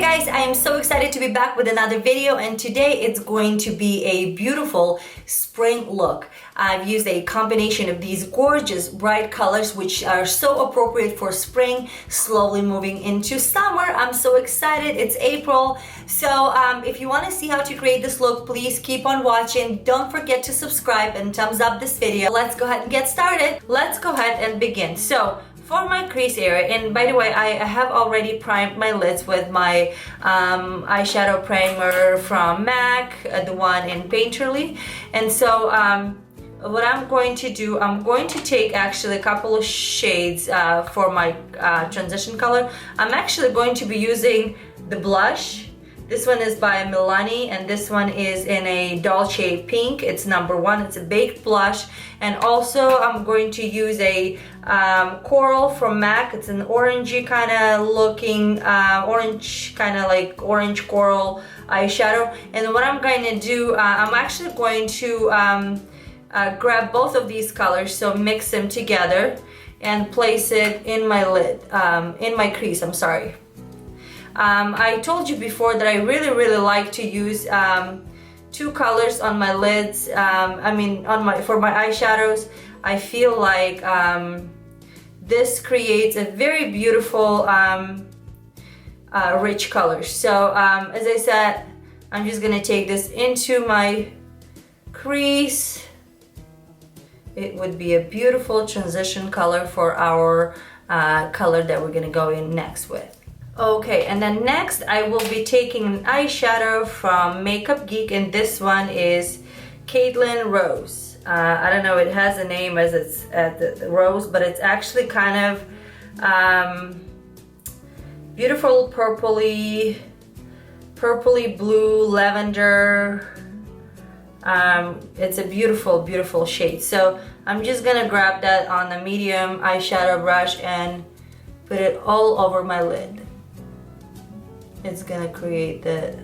guys, I am so excited to be back with another video, and today it's going to be a beautiful spring look. I've used a combination of these gorgeous bright colors which are so appropriate for spring, slowly moving into summer. I'm so excited. It's April. So if you want to see how to create this look, please keep on watching. Don't forget to subscribe and thumbs up this video. Let's go ahead and get started. Let's go ahead and begin. So for my crease area, and by the way, I have already primed my lids with my eyeshadow primer from MAC, the one in Painterly. And so what I'm going to do, I'm going to take actually a couple of shades for my transition color. I'm actually going to be using the blush. This one is by Milani, and this one is in a Dolce pink. It's number 1. It's a baked blush. And also I'm going to use a coral from MAC. It's an orangey kind of looking, orange, kind of like orange coral eyeshadow. And what I'm going to do, I'm actually going to grab both of these colors, so mix them together and place it in my lid, in my crease, I'm sorry. I told you before that I really like to use two colors on my lids. I mean, for my eyeshadows. I feel like this creates a very beautiful rich color. So as I said, I'm just gonna take this into my crease. It would be a beautiful transition color for our color that we're gonna go in next with. Okay, and then next I will be taking an eyeshadow from Geek, and this one is Caitlin Rose. I don't know, it has a name as it's the Rose, but it's actually kind of beautiful purpley blue lavender. It's a beautiful shade. So I'm just gonna grab that on a medium eyeshadow brush and put it all over my lid. It's gonna create the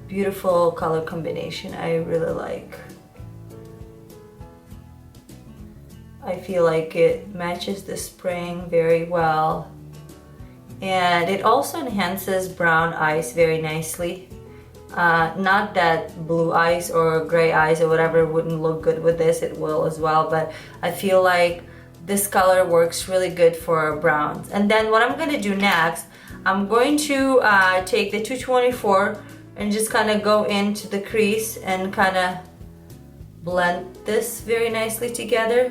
beautiful color combination I really like. I feel like it matches the spring very well, and it also enhances brown eyes very nicely. Not that blue eyes or gray eyes or whatever wouldn't look good with this, it will as well, but I feel like this color works really good for browns. And then what I'm going to do next, I'm going to take the 224 and just kind of go into the crease and kind of blend this very nicely together.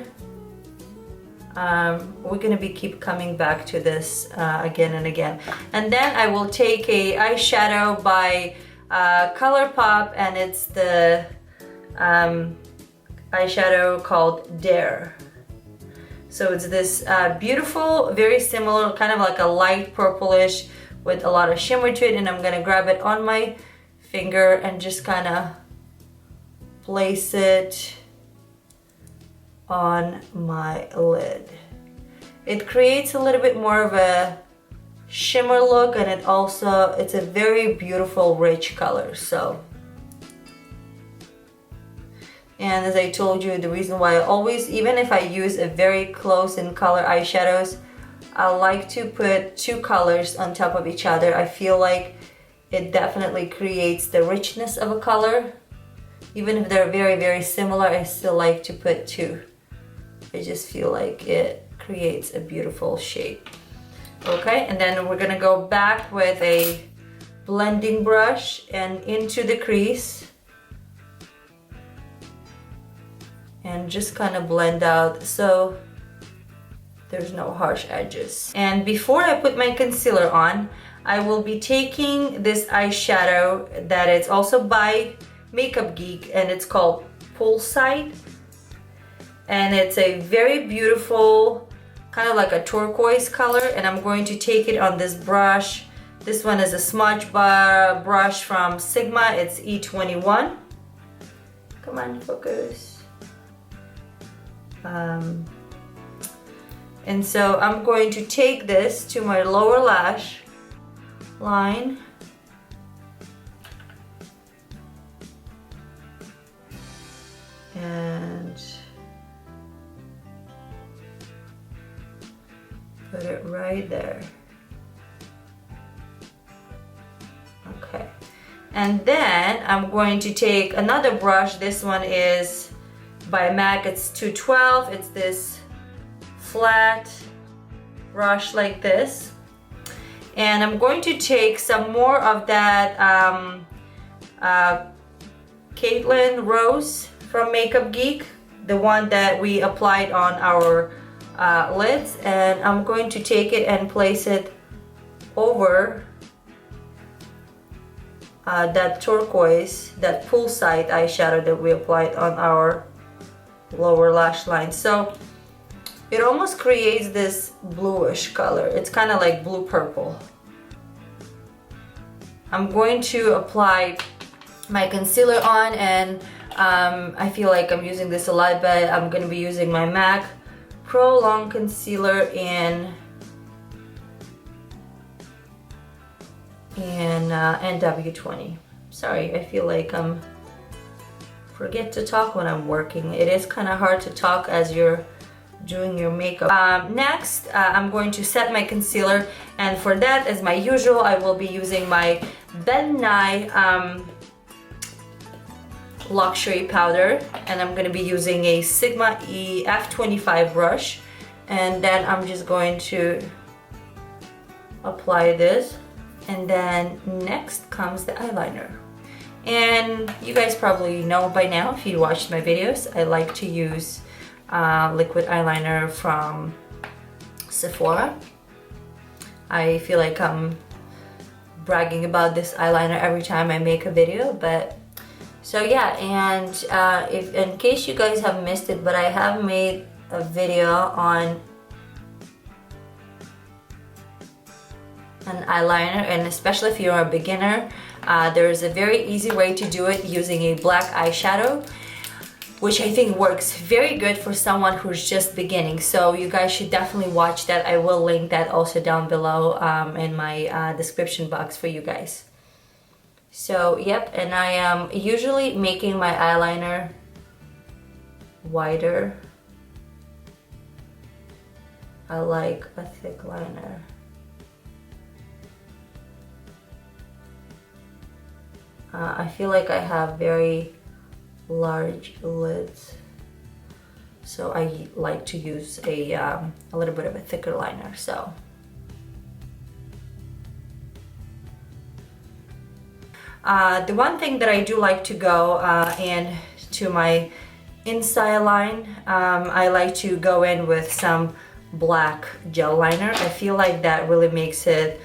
We're going to keep coming back to this again and again. And then I will take a eyeshadow by Colourpop, and it's the eyeshadow called Dare. So it's this beautiful, very similar, kind of like a light purplish with a lot of shimmer to it, and I'm gonna grab it on my finger and just kind of place it on my lid. It creates a little bit more of a shimmer look, and it's a very beautiful rich color. So, and as I told you, the reason why I always, even if I use a very close in color eyeshadows, I like to put two colors on top of each other. I feel like it definitely creates the richness of a color. Even if they're very similar, I still like to put two. I just feel like it creates a beautiful shape. Okay, and then we're gonna go back with a blending brush and into the crease and just kind of blend out so there's no harsh edges. And before I put my concealer on, I will be taking this eyeshadow that is also by Geek, and it's called Poolside, and it's a very beautiful kind of like a turquoise color, and I'm going to take it on this brush. This one is a smudge bar brush from Sigma. It's E21. Come on, focus. And so I'm going to take this to my lower lash line and put it right there. And then I'm going to take another brush. This one is by MAC, it's 212. It's this flat brush like this. And I'm going to take some more of that Caitlin Rose from Makeup Geek, the one that we applied on our lids, and I'm going to take it and place it over that turquoise, that poolside eyeshadow that we applied on our lower lash line. So it almost creates this bluish color. It's kind of like blue purple. I'm going to apply my concealer on, and I feel like I'm using this a lot, but I'm going to be using my MAC Pro Long Concealer in NW20. Sorry, I feel like I'm forget to talk when I'm working. It is kind of hard to talk as you're doing your makeup. Next, I'm going to set my concealer, and for that, as my usual, I will be using my Ben Nye Luxury Powder, and I'm going to be using a Sigma E F25 brush, and then I'm just going to apply this, and then next comes the eyeliner. And you guys probably know by now, if you watched my videos, I like to use liquid eyeliner from Sephora. I feel like I'm bragging about this eyeliner every time I make a video, but so yeah. And if in case you guys have missed it, but I have made a video on an eyeliner, and especially if you're a beginner, there's a very easy way to do it using a black eyeshadow, which I think works very good for someone who's just beginning. So you guys should definitely watch that. I will link that also down below in my description box for you guys. So yep, and I am usually making my eyeliner wider. I like a thick liner. I feel like I have very large lids, so I like to use a little bit of a thicker liner. So the one thing that I do like to go in to my inside line, I like to go in with some black gel liner. I feel like that really makes it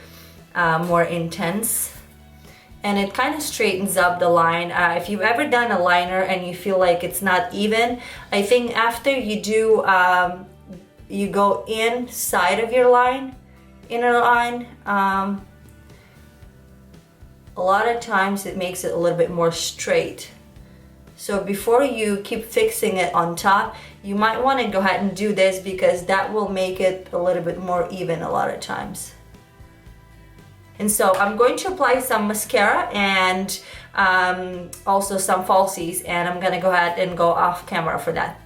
more intense, and it kind of straightens up the line. If you've ever done a liner and you feel like it's not even, I think after you do, you go inside of your line, inner line, a lot of times it makes it a little bit more straight. So before you keep fixing it on top, you might want to go ahead and do this, because that will make it a little bit more even a lot of times. And so I'm going to apply some mascara and also some falsies, and I'm gonna go ahead and go off camera for that.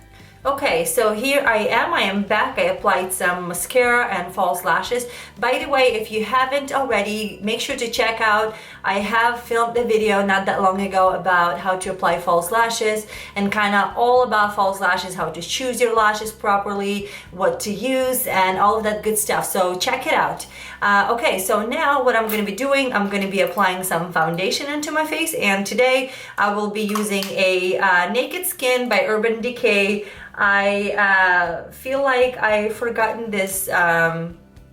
Okay, so here I am back. I applied some mascara and false lashes. By the way, if you haven't already, make sure to check out, I have filmed a video not that long ago about how to apply false lashes, and kind of all about false lashes, how to choose your lashes properly, what to use, and all of that good stuff. So check it out. Okay, so now what I'm going to be doing, I'm going to be applying some foundation into my face, and today I will be using a Naked Skin by Urban Decay. I feel like I've forgotten this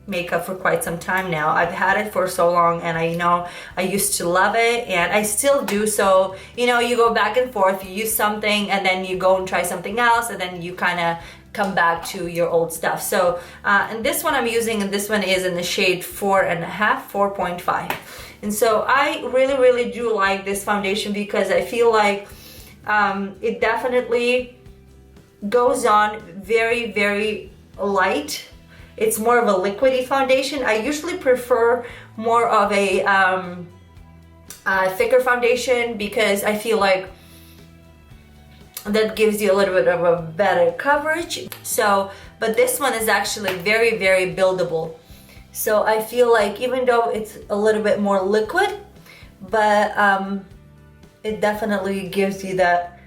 makeup for quite some time now. I've had it for so long, and I know I used to love it, and I still do. So, you know, you go back and forth, you use something, and then you go and try something else, and then you kind of come back to your old stuff. So, and this one I'm using, and this one is in the shade 4.5, 4.5. And so I really do like this foundation, because I feel like it definitely goes on very light. It's more of a liquidy foundation. I usually prefer more of a thicker foundation, because I feel like that gives you a little bit of a better coverage. So, but this one is actually very buildable. So I feel like even though it's a little bit more liquid, but it definitely gives you that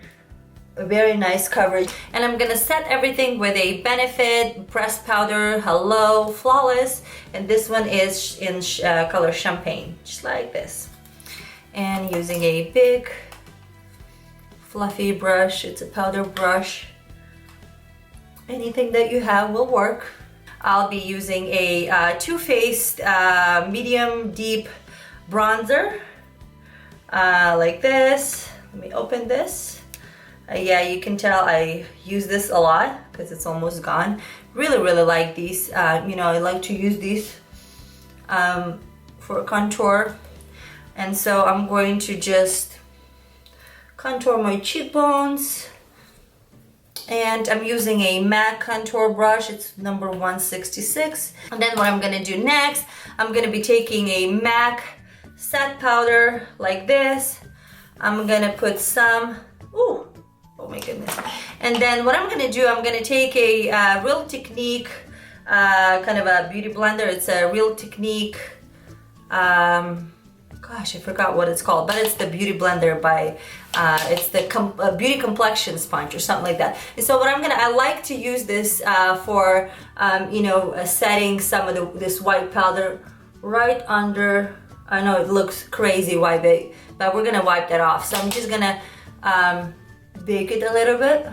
very nice coverage. And I'm gonna set everything with a Benefit Pressed Powder Hello Flawless, and this one is in color Champagne, just like this. And using a big fluffy brush, it's a powder brush. Anything that you have will work. I'll be using a Too Faced medium deep bronzer, like this. Let me open this. Yeah, you can tell I use this a lot because it's almost gone. Really like these. You know, I like to use these for contour. And so I'm going to just contour my cheekbones. And I'm using a MAC contour brush, it's number 166. And then what I'm gonna do next, I'm gonna be taking a MAC Set Powder like this. I'm gonna put some, ooh, oh my goodness. And then what I'm gonna do, I'm gonna take a Real Technique, kind of a beauty blender. It's a Real Technique, gosh, I forgot what it's called, but it's the beauty blender by, it's the beauty complexion sponge or something like that. And so what I like to use this for, you know, setting some of this white powder right under. I know it looks crazy white, but we're gonna wipe that off. So I'm just gonna bake it a little bit.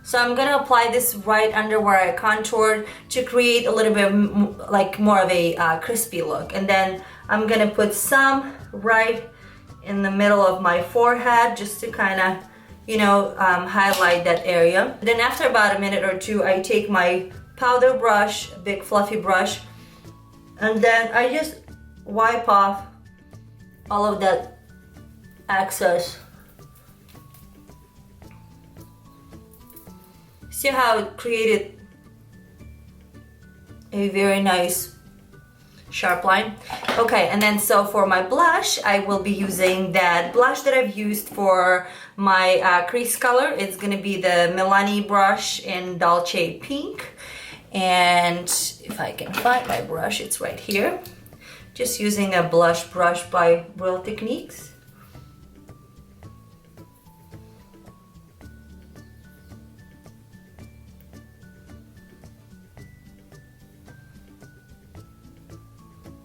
So I'm gonna apply this right under where I contoured to create a little bit like more of a crispy look. And then I'm gonna put some right in the middle of my forehead just to kind of, you know, highlight that area. Then after about a minute or two, I take my powder brush, big fluffy brush, and then I just wipe off all of that excess. See how it created a very nice sharp line? Okay, and then so for my blush, I will be using that blush that I've used for my crease color. It's gonna be the Milani brush in Dolce Pink. And if I can find my brush, it's right here. Just using a blush brush by Real Techniques.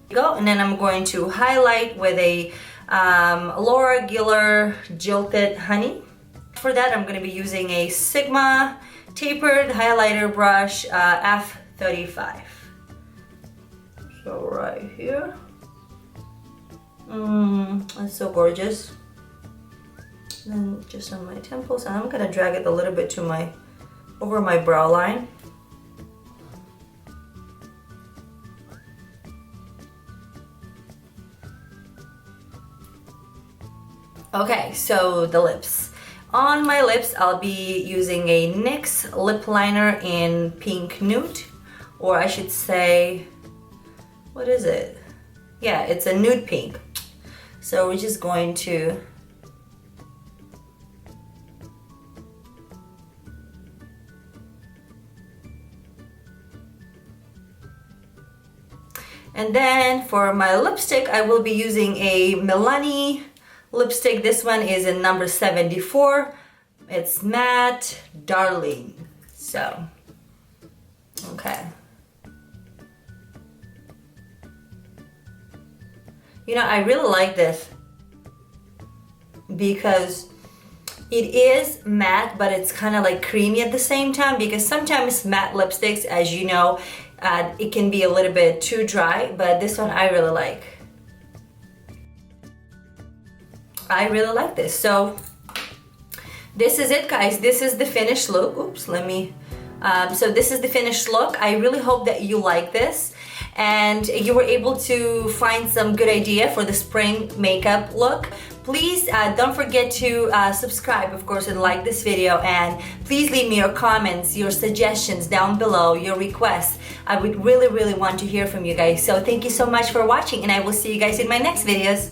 Go, and then I'm going to highlight with a Eylure Gilded Honey. For that, I'm going to be using a Sigma tapered highlighter brush, F35. So right here. That's so gorgeous. And then just on my temples, and I'm going to drag it a little bit to over my brow line. Okay, so the lips. On my lips, I'll be using a NYX lip liner in Pink Nude, or I should say, what is it? Yeah, it's a nude pink. So we're just going to and then for my lipstick, I will be using a Milani lipstick. This one is in number 74. It's matte Darling. So, okay. You know, I really like this because it is matte, but it's kind of like creamy at the same time, because sometimes matte lipsticks, as you know, it can be a little bit too dry, but this one I really like. I really like this. So this is it, guys. This is the finished look. Oops, let me. So this is the finished look. I really hope that you like this and you were able to find some good idea for the spring makeup look. Please don't forget to subscribe, of course, and like this video, and please leave me your comments, your suggestions down below, your requests. I would really want to hear from you guys. So thank you so much for watching, and I will see you guys in my next videos.